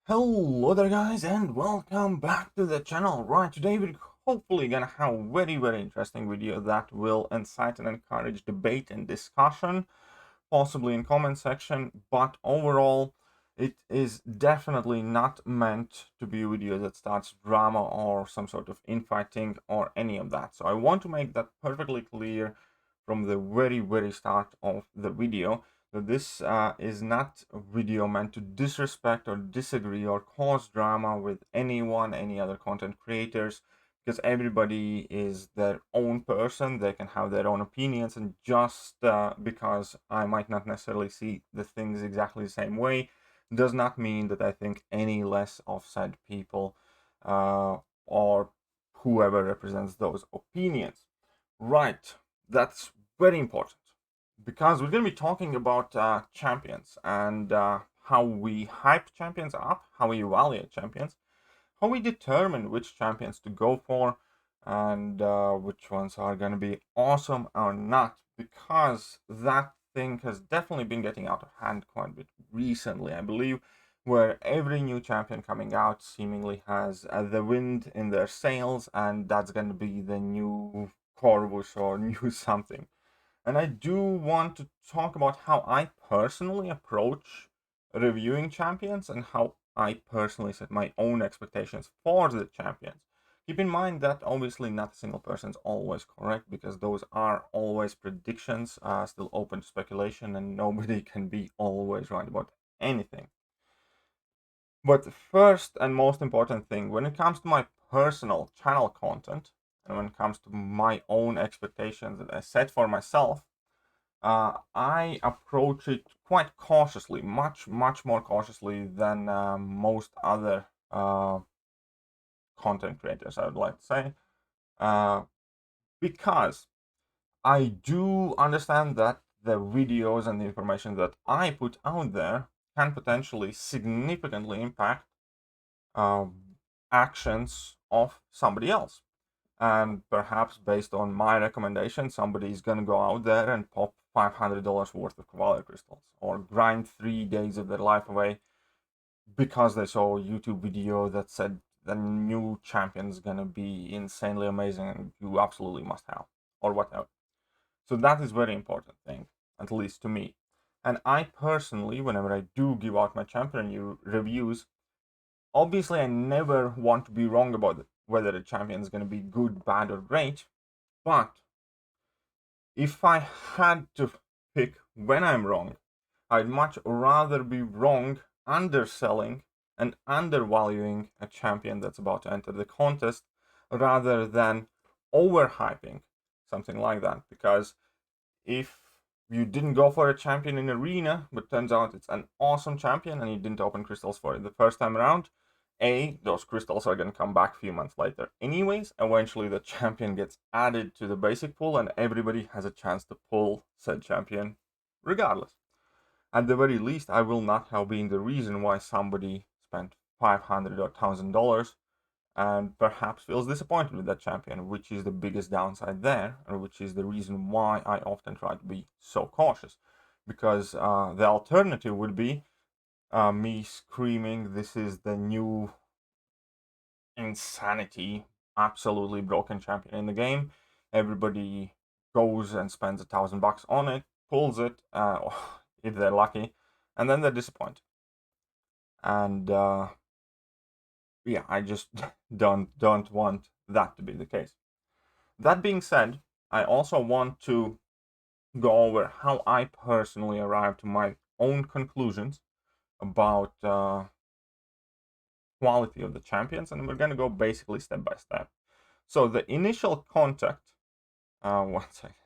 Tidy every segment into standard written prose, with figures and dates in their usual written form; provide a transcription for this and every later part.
Hello there guys and welcome back to the channel. Right, today we're hopefully gonna have a very interesting video that will incite and encourage debate and discussion, possibly in comment section, but overall it is definitely not meant to be a video that starts drama or some sort of infighting or any of that. So I want to make that perfectly clear from the very start of the video that this is not a video meant to disrespect or disagree or cause drama with anyone, any other content creators, because everybody is their own person. They can have their own opinions, and just because I might not necessarily see the things exactly the same way does not mean that I think any less of said people or whoever represents those opinions. Right, that's very important because we're going to be talking about champions and how we hype champions up, how we evaluate champions, how we determine which champions to go for, and which ones are going to be awesome or not, because that thing has definitely been getting out of hand quite a bit recently, I believe, where every new champion coming out seemingly has the wind in their sails, and that's going to be the new Corvus or new something. And I do want to talk about how I personally approach reviewing champions and how I personally set my own expectations for the champions. Keep in mind that obviously not a single person is always correct, because those are always predictions, still open to speculation, and nobody can be always right about anything. But the first and most important thing, when it comes to my personal channel content, and when it comes to my own expectations that I set for myself, I approach it quite cautiously, much more cautiously than most other content creators, I would like to say, because I do understand that the videos and the information that I put out there can potentially significantly impact actions of somebody else. And perhaps based on my recommendation, somebody is going to go out there and pop $500 worth of Cavalier crystals, or grind 3 days of their life away because they saw a YouTube video that said the new champion is going to be insanely amazing and you absolutely must have, or whatever. So that is very important thing, at least to me. And I personally, whenever I do give out my champion reviews, obviously I never want to be wrong about it, whether the champion is going to be good, bad, or great. But if I had to pick when I'm wrong, I'd much rather be wrong underselling and undervaluing a champion that's about to enter the contest, rather than overhyping something like that. Because if you didn't go for a champion in arena, but turns out it's an awesome champion and you didn't open crystals for it the first time around, those crystals are going to come back a few months later anyways. Eventually the champion gets added to the basic pool and everybody has a chance to pull said champion regardless. At the very least, I will not have been the reason why somebody spent $500 or $1,000 and perhaps feels disappointed with that champion, which is the biggest downside there, and which is the reason why I often try to be so cautious. Because the alternative would be me screaming, this is the new insanity, absolutely broken champion in the game. Everybody goes and spends $1,000 on it, pulls it, if they're lucky, and then they're disappointed. And yeah, I just don't want that to be the case. That being said, I also want to go over how I personally arrived to my own conclusions about quality of the champions, and we're going to go basically step by step. So the initial contact,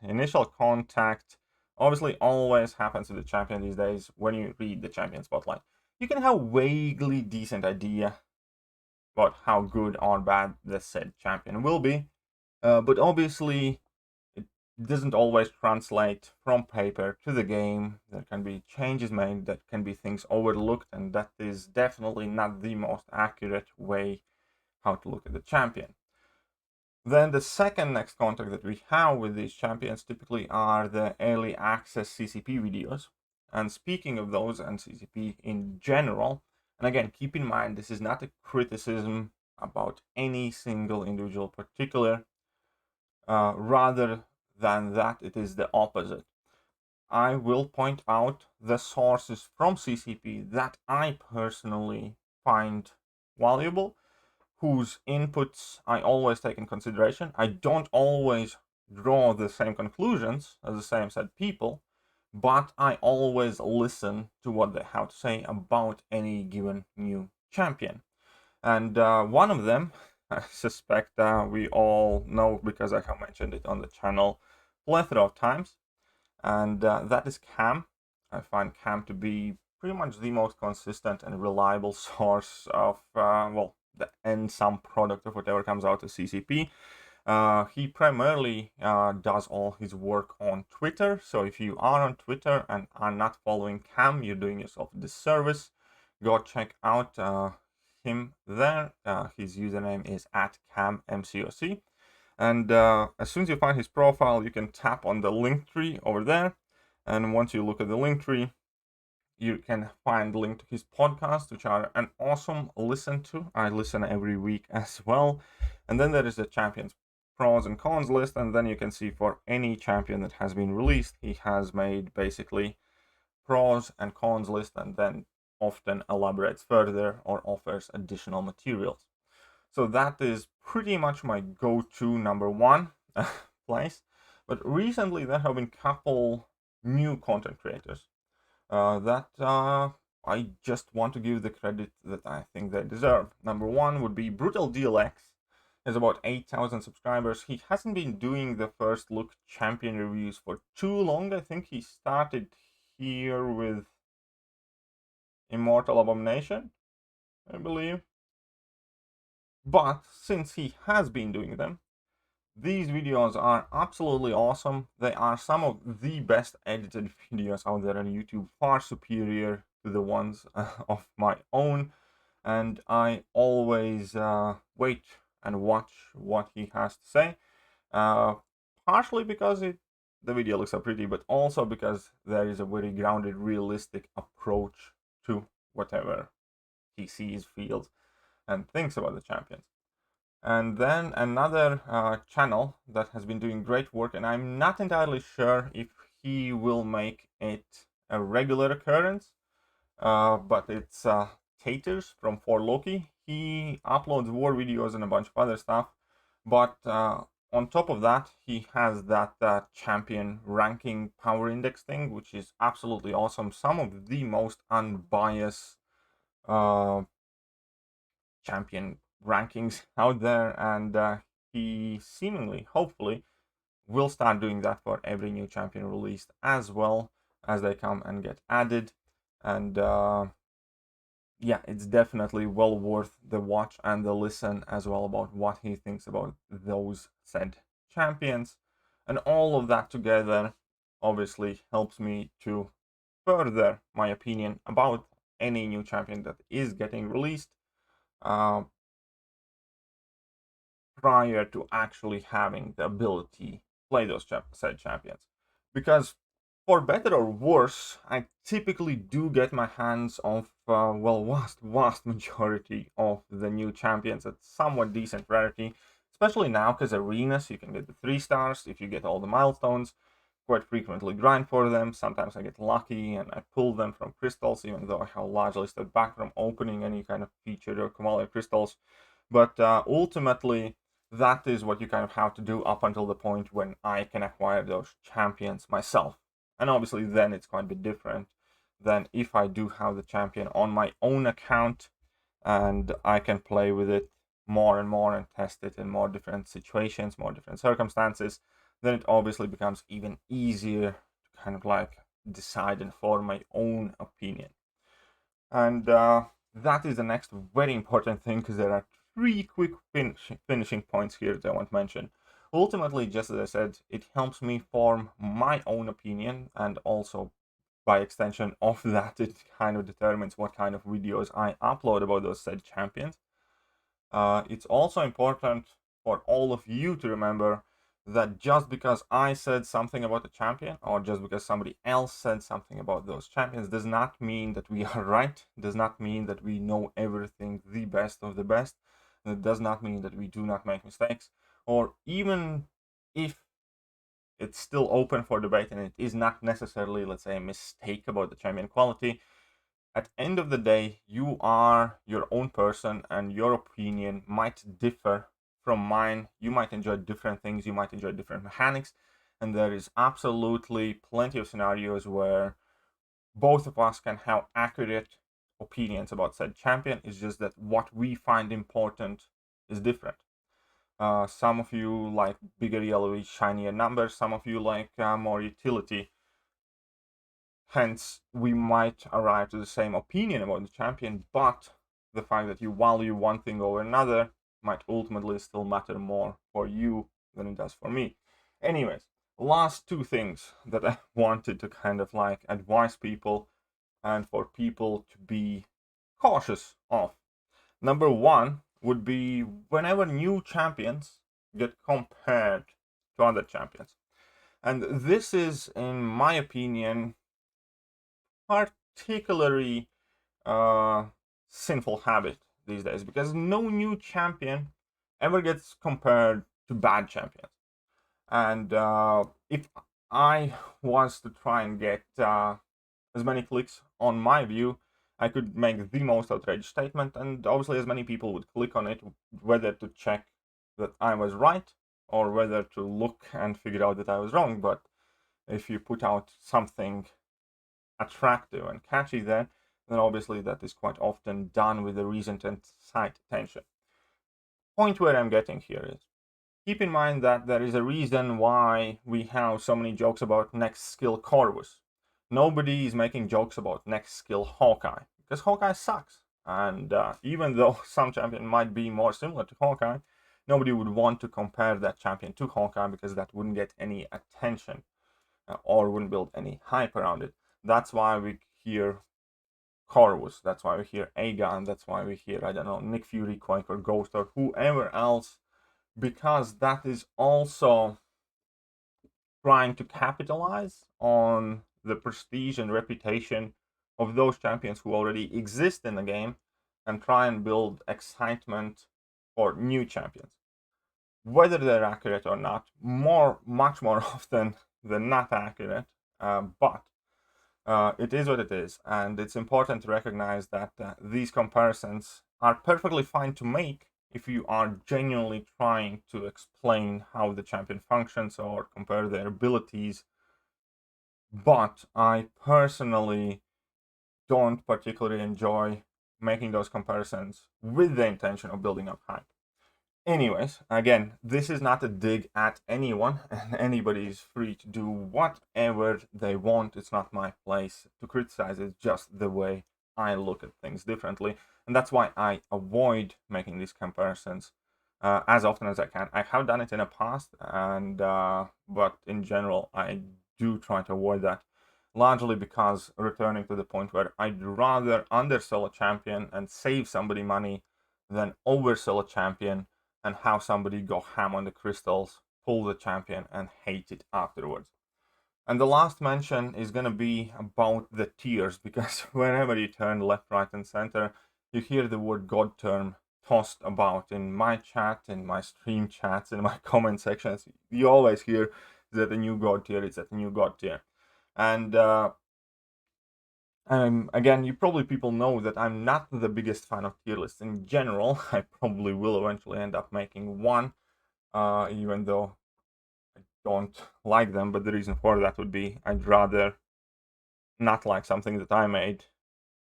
initial contact obviously always happens with the champion these days when you read the champion spotlight. You can have a vaguely decent idea about how good or bad the said champion will be, but obviously it doesn't always translate from paper to the game. There can be changes made, that can be things overlooked, and that is definitely not the most accurate way how to look at the champion. Then the second next contact that we have with these champions typically are the early access CCP videos. And speaking of those and CCP in general, And again, keep in mind, this is not a criticism about any single individual particular. Rather than that, it is the opposite. I will point out the sources from CCP that I personally find valuable, whose inputs I always take in consideration. I don't always draw the same conclusions as the same said people, but I always listen to what they have to say about any given new champion. And one of them, I suspect we all know because I have mentioned it on the channel plethora of times, and that is Cam. I find Cam to be pretty much the most consistent and reliable source of, well, the end sum product of whatever comes out of CCP. He primarily does all his work on Twitter, so if you are on Twitter and are not following Cam, you're doing yourself a disservice. Go check out him there. His username is @CamMCOC. And as soon as you find his profile, you can tap on the link tree over there. And once you look at the link tree, you can find the link to his podcast, which are an awesome listen to. I listen every week as well. And then there is the champions pros and cons list. And then you can see for any champion that has been released, he has made basically pros and cons list, and then often elaborates further or offers additional materials. So that is pretty much my go-to number one place. But recently there have been a couple new content creators that I just want to give the credit that I think they deserve. Number one would be DarksoulDLX. He has about 8,000 subscribers. He hasn't been doing the first look champion reviews for too long. I think he started here with Immortal Abomination, I believe. But since he has been doing them, these videos are absolutely awesome. They are some of the best edited videos out there on YouTube, far superior to the ones of my own. And I always wait and watch what he has to say. Partially because the video looks so pretty, but also because there is a very grounded, realistic approach to whatever he sees, feels, and thinks about the champions. And then another channel that has been doing great work, and I'm not entirely sure if he will make it a regular occurrence, but it's Taters from For Loki. He uploads war videos and a bunch of other stuff, but on top of that, he has that champion ranking power index thing, which is absolutely awesome. Some of the most unbiased champion rankings out there, and he seemingly, hopefully, will start doing that for every new champion released as well as they come and get added. And yeah, it's definitely well worth the watch and the listen as well about what he thinks about those said champions. And all of that together obviously helps me to further my opinion about any new champion that is getting released prior to actually having the ability to play those said champions. Because for better or worse, I typically do get my hands on, well, vast majority of the new champions at somewhat decent rarity, especially now because arenas, you can get the 3 stars if you get all the milestones. Quite frequently grind for them. Sometimes I get lucky and I pull them from crystals, even though I have largely stepped back from opening any kind of featured or commodity crystals. But ultimately, that is what you kind of have to do up until the point when I can acquire those champions myself. And obviously then it's quite a bit different than if I do have the champion on my own account and I can play with it more and more and test it in more different situations, more different circumstances. Then it obviously becomes even easier to kind of like decide and form my own opinion. And that is the next very important thing, because there are 3 quick finishing points here that I want to mention. Ultimately, just as I said, it helps me form my own opinion, and also by extension of that, it kind of determines what kind of videos I upload about those said champions. It's also important for all of you to remember that just because I said something about the champion, or just because somebody else said something about those champions, does not mean that we are right, does not mean that we know everything, the best of the best, and it does not mean that we do not make mistakes, or even if it's still open for debate and it is not necessarily, let's say, a mistake about the champion quality, at the end of the day, you are your own person and your opinion might differ from mine. You might enjoy different things, you might enjoy different mechanics, and there is absolutely plenty of scenarios where both of us can have accurate opinions about said champion. It's just that what we find important is different. Some of you like bigger, yellowy, shinier numbers, some of you like more utility. Hence, we might arrive to the same opinion about the champion, but the fact that you value one thing over another might ultimately still matter more for you than it does for me. Anyways, last two things that I wanted to kind of like advise people and for people to be cautious of. Number one would be whenever new champions get compared to other champions. And this is, in my opinion, particularly sinful habit these days, because no new champion ever gets compared to bad champions. And if I was to try and get as many clicks on my view, I could make the most outrageous statement, and obviously as many people would click on it, whether to check that I was right or whether to look and figure out that I was wrong. But if you put out something attractive and catchy then obviously that is quite often done with a reason to incite attention. Point where I'm getting here is, keep in mind that there is a reason why we have so many jokes about next skill Corvus. Nobody is making jokes about next skill Hawkeye, because Hawkeye sucks. And even though some champion might be more similar to Hawkeye, nobody would want to compare that champion to Hawkeye because that wouldn't get any attention or wouldn't build any hype around it. That's why we hear Corvus, that's why we hear Aegon, that's why we hear, I don't know, Nick Fury, Quake, or Ghost, or whoever else, because that is also trying to capitalize on the prestige and reputation of those champions who already exist in the game and try and build excitement for new champions. Whether they're accurate or not, much more often than not accurate, but it is what it is, and it's important to recognize that these comparisons are perfectly fine to make if you are genuinely trying to explain how the champion functions or compare their abilities. But I personally don't particularly enjoy making those comparisons with the intention of building up hype. Anyways, again, this is not a dig at anyone, and anybody is free to do whatever they want. It's not my place to criticize, it's just the way I look at things differently. And that's why I avoid making these comparisons as often as I can. I have done it in the past, and but in general, I do try to avoid that. Largely because, returning to the point where I'd rather undersell a champion and save somebody money than oversell a champion and have somebody go ham on the crystals, pull the champion, and hate it afterwards. And the last mention is going to be about the tiers, because whenever you turn left, right, and center, you hear the word God term tossed about in my chat, in my stream chats, in my comment sections. You always hear that a new God tier is at a new God tier. And again, you probably people know that I'm not the biggest fan of tier lists in general. I probably will eventually end up making one, even though I don't like them. But the reason for that would be I'd rather not like something that I made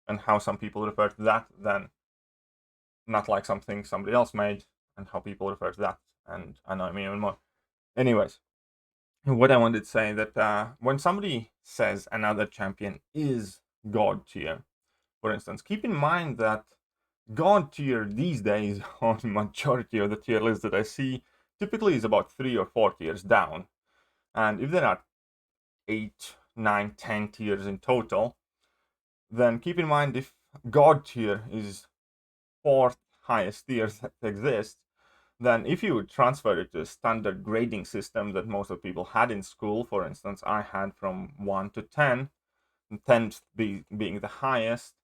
and how some people refer to that than not like something somebody else made and how people refer to that and annoy me even more. Anyways, what I wanted to say that when somebody says another champion is God tier, for instance, keep in mind that God tier these days on majority of the tier lists that I see typically is about 3 or 4 tiers down. And if there are 8, 9, 10 tiers in total, then keep in mind if God tier is 4th highest tier that exists, then if you would transfer it to a standard grading system that most of people had in school, for instance, I had from 1 to 10, 10 being the highest,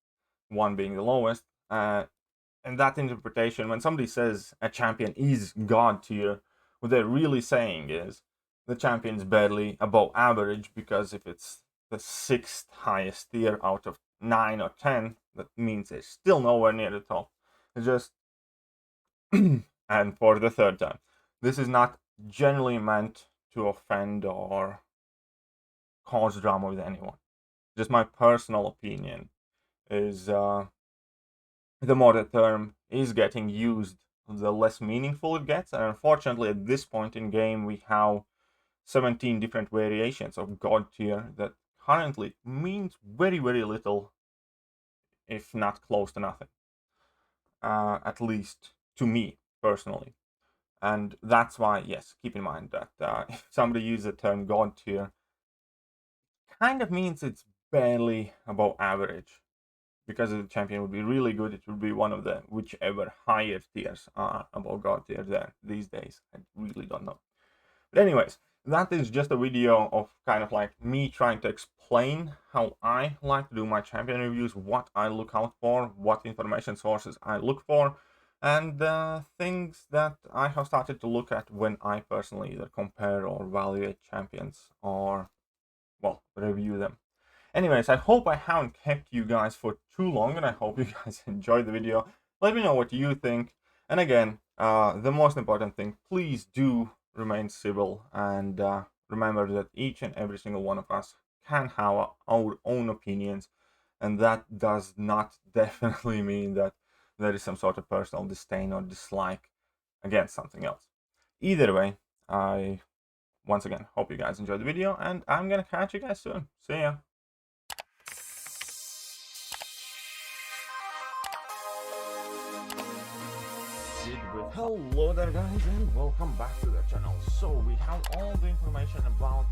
1 being the lowest. And that interpretation, when somebody says a champion is god tier, what they're really saying is the champion's barely above average, because if it's the 6th highest tier out of 9 or 10, that means it's still nowhere near the top. It's just, and for the 3rd time, this is not generally meant to offend or cause drama with anyone. Just my personal opinion is the more the term is getting used, the less meaningful it gets. And unfortunately, at this point in game, we have 17 different variations of god tier that currently means very, very little, if not close to nothing. At least to me personally. And that's why, yes, keep in mind that if somebody uses the term god tier, kind of means it's barely above average. Because the champion would be really good, it would be one of the whichever higher tiers are above god tier there these days. I really don't know. But anyways, that is just a video of kind of like me trying to explain how I like to do my champion reviews, what I look out for, what information sources I look for, and things that I have started to look at when I personally either compare or evaluate champions or, well, review them. Anyways, I hope I haven't kept you guys for too long, and I hope you guys enjoyed the video. Let me know what you think. And again, the most important thing, please do remain civil, and remember that each and every single one of us can have our own opinions, and that does not definitely mean that there is some sort of personal disdain or dislike against something else. Either way, I once again hope you guys enjoyed the video, and I'm gonna catch you guys soon. See ya! Hello there guys, and welcome back to the channel. So we have all the information about